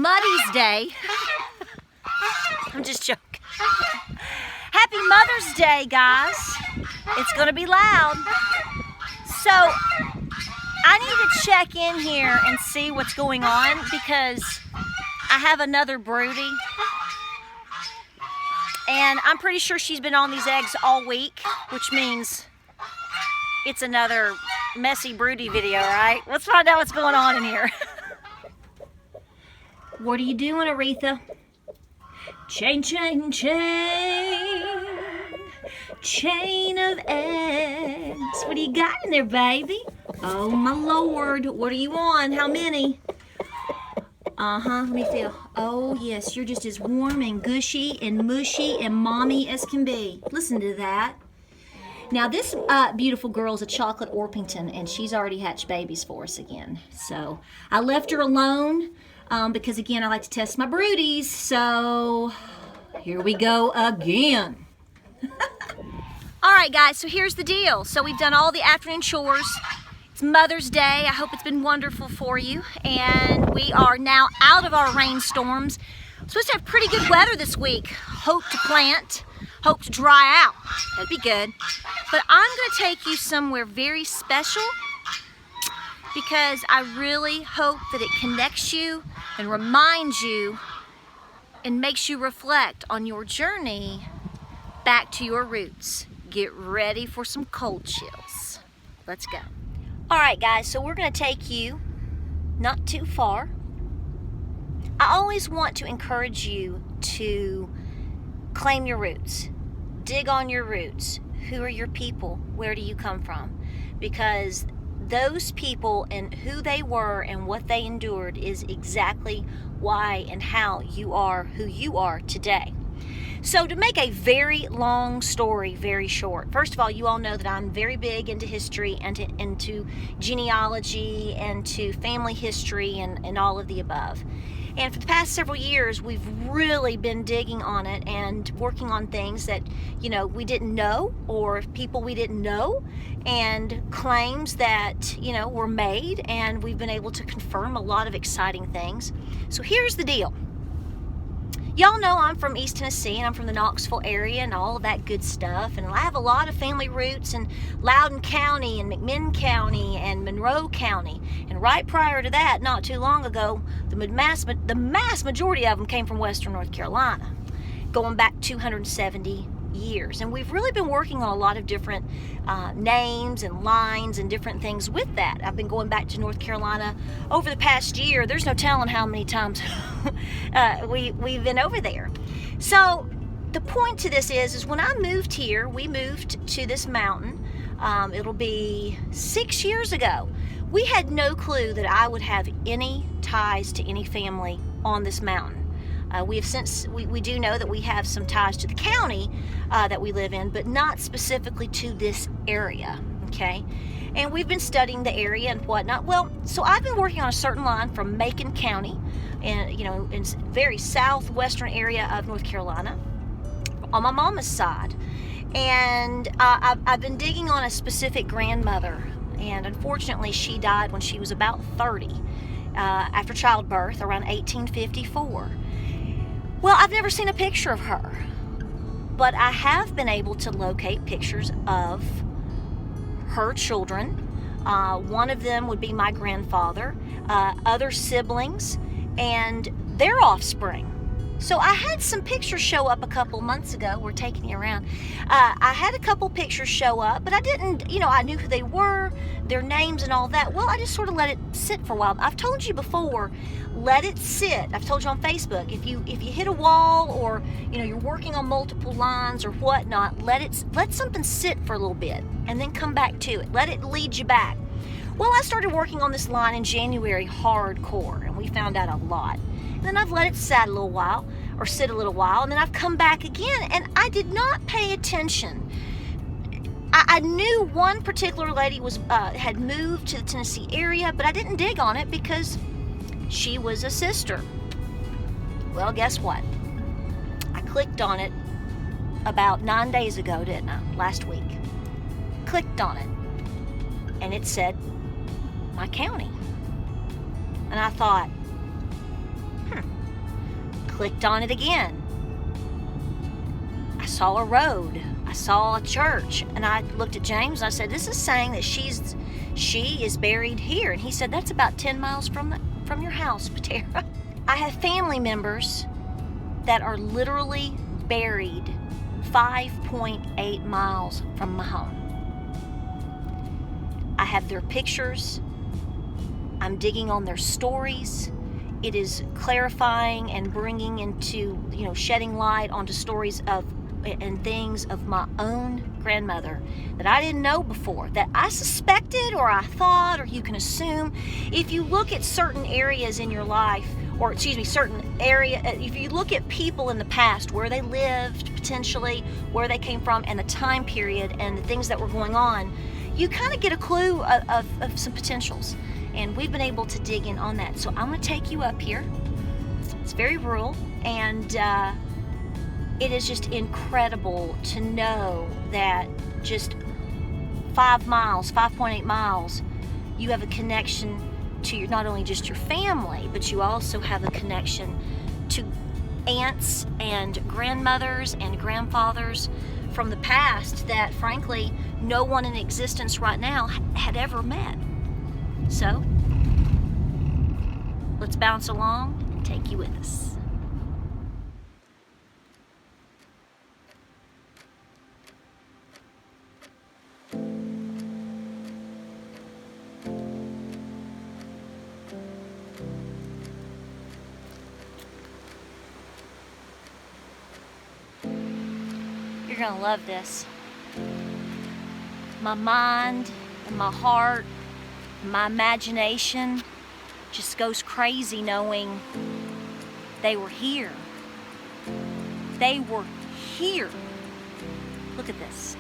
Muddy's Day. I'm just joking. Happy Mother's Day, guys. It's gonna be loud. So I need to check in here and see what's going on because I have another broody. And I'm pretty sure she's been on these eggs all week, which means it's another messy broody video, right? Let's find out what's going on in here. What are you doing, Aretha? Chain, chain, chain. Chain of eggs. What do you got in there, baby? Oh, my Lord. What are you on? How many? Let me feel. Oh, yes, you're just as warm and gushy and mushy and mommy as can be. Listen to that. Now, this beautiful girl is a chocolate Orpington, and she's already hatched babies for us again. So I left her alone because, again, I like to test my broodies. So here we go again. All right, guys, so here's the deal. So we've done all the afternoon chores. It's Mother's Day. I hope it's been wonderful for you. And we are now out of our rainstorms. We're supposed to have pretty good weather this week. Hope to plant, hope to dry out. That'd be good. But I'm gonna take you somewhere very special because I really hope that it connects you and reminds you and makes you reflect on your journey back to your roots. Get ready for some cold chills. Let's go. All right, guys, so we're gonna take you not too far. I always want to encourage you to claim your roots, dig on your roots. Who are your people? Where do you come from? Because those people and who they were and what they endured is exactly why and how you are who you are today. So to make a very long story very short, first of all, you all know that I'm very big into history and into genealogy and to family history and all of the above. And for the past several years, we've really been digging on it and working on things that, you know, we didn't know, or people we didn't know, and claims that, you know, were made, and we've been able to confirm a lot of exciting things. So here's the deal. Y'all know I'm from East Tennessee, and I'm from the Knoxville area and all of that good stuff. And I have a lot of family roots in Loudoun County and McMinn County and Monroe County. And right prior to that, not too long ago, the mass majority of them came from Western North Carolina, going back 270 years. And we've really been working on a lot of different names and lines and different things with that. I've been going back to North Carolina over the past year. There's no telling how many times we've been over there. So the point to this is when I moved here, we moved to this mountain. It'll be 6 years ago. We had no clue that I would have any ties to any family on this mountain. We do know that we have some ties to the county that we live in, but not specifically to this area, okay? And we've been studying the area and whatnot. Well, so I've been working on a certain line from Macon County, and you know, in very southwestern area of North Carolina, on my mama's side. And I've been digging on a specific grandmother, and unfortunately she died when she was about 30 after childbirth around 1854. Well, I've never seen a picture of her, but I have been able to locate pictures of her children. One of them would be my grandfather, other siblings, and their offspring. So I had some pictures show up a couple months ago. We're taking you around. I had a couple pictures show up, but I didn't, you know, I knew who they were, their names and all that. Well, I just sort of let it sit for a while. I've told you before, let it sit. I've told you on Facebook, if you hit a wall or, you know, you're working on multiple lines or whatnot, let something sit for a little bit and then come back to it. Let it lead you back. Well, I started working on this line in January hardcore, and we found out a lot. And then I've let it sit a little while, and then I've come back again, and I did not pay attention. I knew one particular lady had moved to the Tennessee area, but I didn't dig on it because she was a sister. Well, guess what? I clicked on it about 9 days ago, didn't I? Last week. Clicked on it, and it said my county. And I thought, clicked on it again. I saw a road. I saw a church. And I looked at James and I said, this is saying that she is buried here. And he said, that's about 10 miles from your house, Patara. I have family members that are literally buried 5.8 miles from my home. I have their pictures. I'm digging on their stories. It is clarifying and bringing into, shedding light onto stories of and things of my own grandmother that I didn't know before, that I suspected or I thought, or you can assume. If you look at certain areas in your life, if you look at people in the past, where they lived, potentially, where they came from, and the time period and the things that were going on, you kind of get a clue of some potentials. And we've been able to dig in on that. So I'm going to take you up here. It's very rural, and it is just incredible to know that just 5.8 miles, you have a connection to not only just your family, but you also have a connection to aunts and grandmothers and grandfathers from the past that, frankly, no one in existence right now had ever met. So, let's bounce along and take you with us. You're gonna love this. My mind and my heart, my imagination just goes crazy knowing they were here. They were here. Look at this.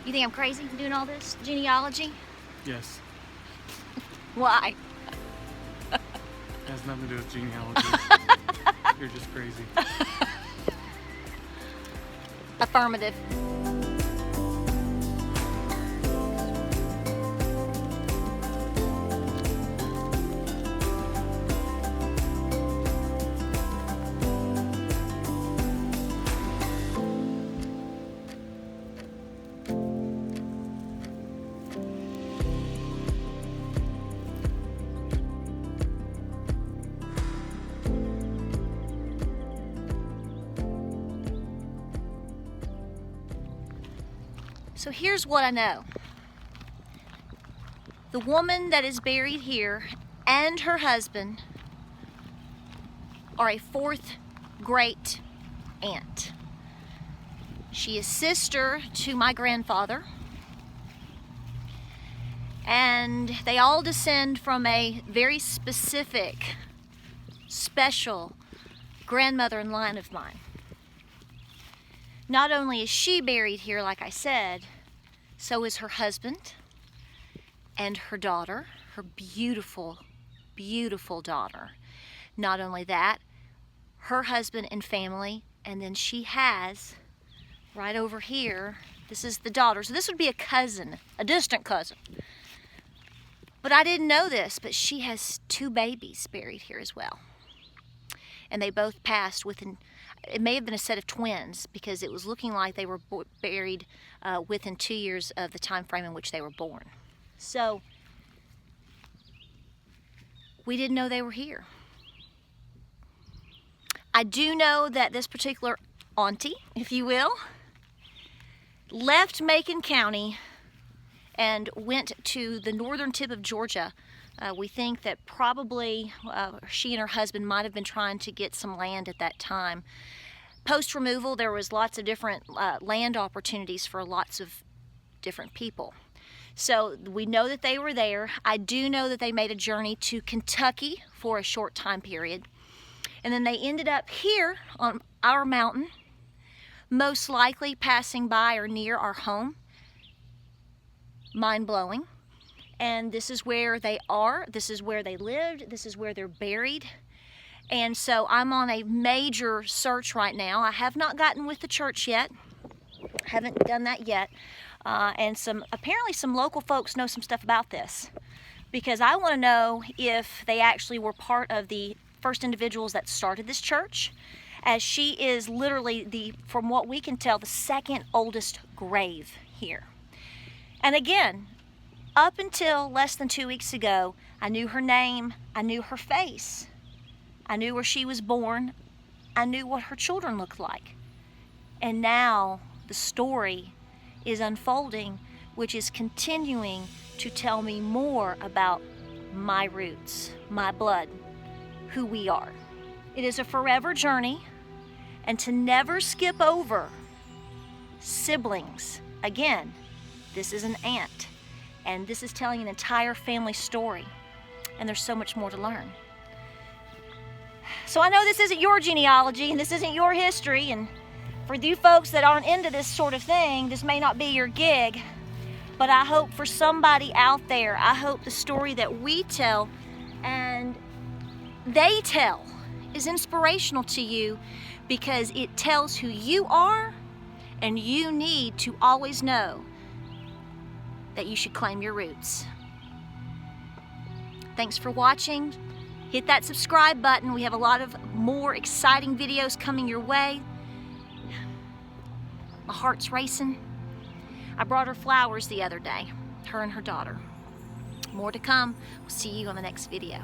You think I'm crazy doing all this genealogy? Yes. Why? It has nothing to do with genealogy. You're just crazy. Affirmative. So here's what I know. The woman that is buried here and her husband are a fourth great aunt. She is sister to my grandfather, and they all descend from a very specific, special grandmother in line of mine. Not only is she buried here, like I said, so is her husband and her daughter, her beautiful, beautiful daughter. Not only that, her husband and family, and then she has, right over here, this is the daughter. So this would be a cousin, a distant cousin. But I didn't know this, but she has 2 babies buried here as well. And they both passed within, it may have been a set of twins, because it was looking like they were buried within 2 years of the time frame in which they were born. So we didn't know they were here. I do know that this particular auntie, if you will, left Macon County and went to the northern tip of Georgia. We think that probably she and her husband might have been trying to get some land at that time. Post-removal, there was lots of different land opportunities for lots of different people. So we know that they were there. I do know that they made a journey to Kentucky for a short time period. And then they ended up here on our mountain, most likely passing by or near our home. Mind-blowing. And this is where they are, this is where they lived, this is where they're buried. And so I'm on a major search right now. I have not gotten with the church yet, haven't done that yet. And apparently some local folks know some stuff about this, because I want to know if they actually were part of the first individuals that started this church, as she is literally from what we can tell, the second oldest grave here. And again, up until less than 2 weeks ago, I knew her name, I knew her face, I knew where she was born, I knew what her children looked like. And now the story is unfolding, which is continuing to tell me more about my roots, my blood, who we are. It is a forever journey, and to never skip over siblings. Again, this is an aunt, and this is telling an entire family story, and there's so much more to learn. So I know this isn't your genealogy, and this isn't your history, and for you folks that aren't into this sort of thing, this may not be your gig, but I hope for somebody out there, I hope the story that we tell and they tell is inspirational to you, because it tells who you are, and you need to always know that you should claim your roots. Thanks for watching. Hit that subscribe button. We have a lot of more exciting videos coming your way. My heart's racing. I brought her flowers the other day, her and her daughter. More to come. We'll see you on the next video.